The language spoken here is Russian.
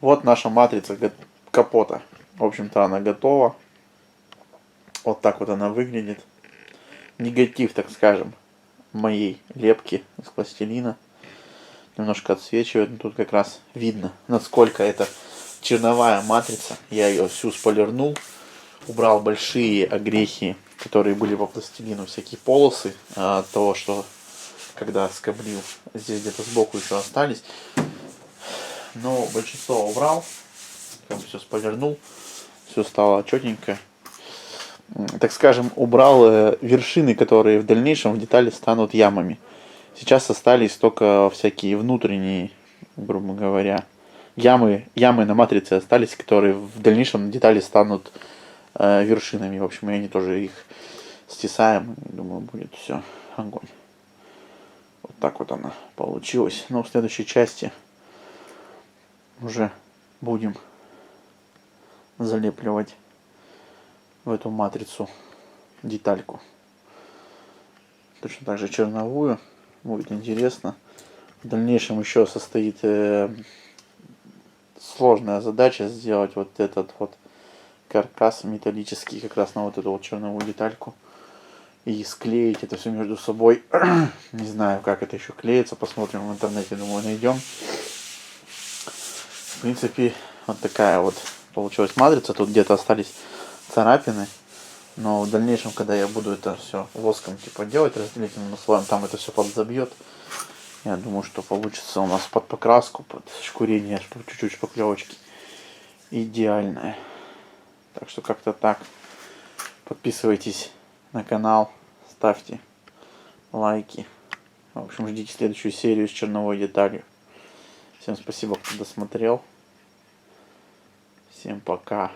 Вот наша матрица капота. В общем-то, она готова. Вот так вот она выглядит. Негатив, так скажем, моей лепки из пластилина. Немножко отсвечивает, но тут как раз видно, насколько это черновая матрица. Я ее всю сполирнул, убрал большие огрехи, которые были по пластилину, всякие полосы от того, что когда скоблил, здесь где-то сбоку еще остались. Но большинство убрал, все сполирнул, все стало четенько. Так скажем, убрал вершины, которые в дальнейшем в детали станут ямами. Сейчас остались только всякие внутренние, грубо говоря, ямы на матрице остались, которые в дальнейшем детали станут вершинами. В общем, и они тоже их стесаем. Думаю, будет все огонь. Вот так вот она получилась. Но в следующей части уже будем залепливать в эту матрицу детальку. Точно так же черновую. Будет интересно. В дальнейшем еще состоит сложная задача сделать вот этот вот каркас металлический как раз на вот эту вот черновую детальку и склеить это все между собой. Не знаю, как это еще клеится, посмотрим в интернете, думаю, найдем. В принципе, вот такая вот получилась матрица. Тут где-то остались царапины, но в дальнейшем, когда я буду это все воском типа делать, разделительным слоем, там это все подзабьет. Я думаю, что получится у нас под покраску, под шкурение, чуть-чуть шпаклевочки идеальная. Так что как-то так. Подписывайтесь на канал, ставьте лайки. В общем, ждите следующую серию с черновой деталью. Всем спасибо, кто досмотрел. Всем пока.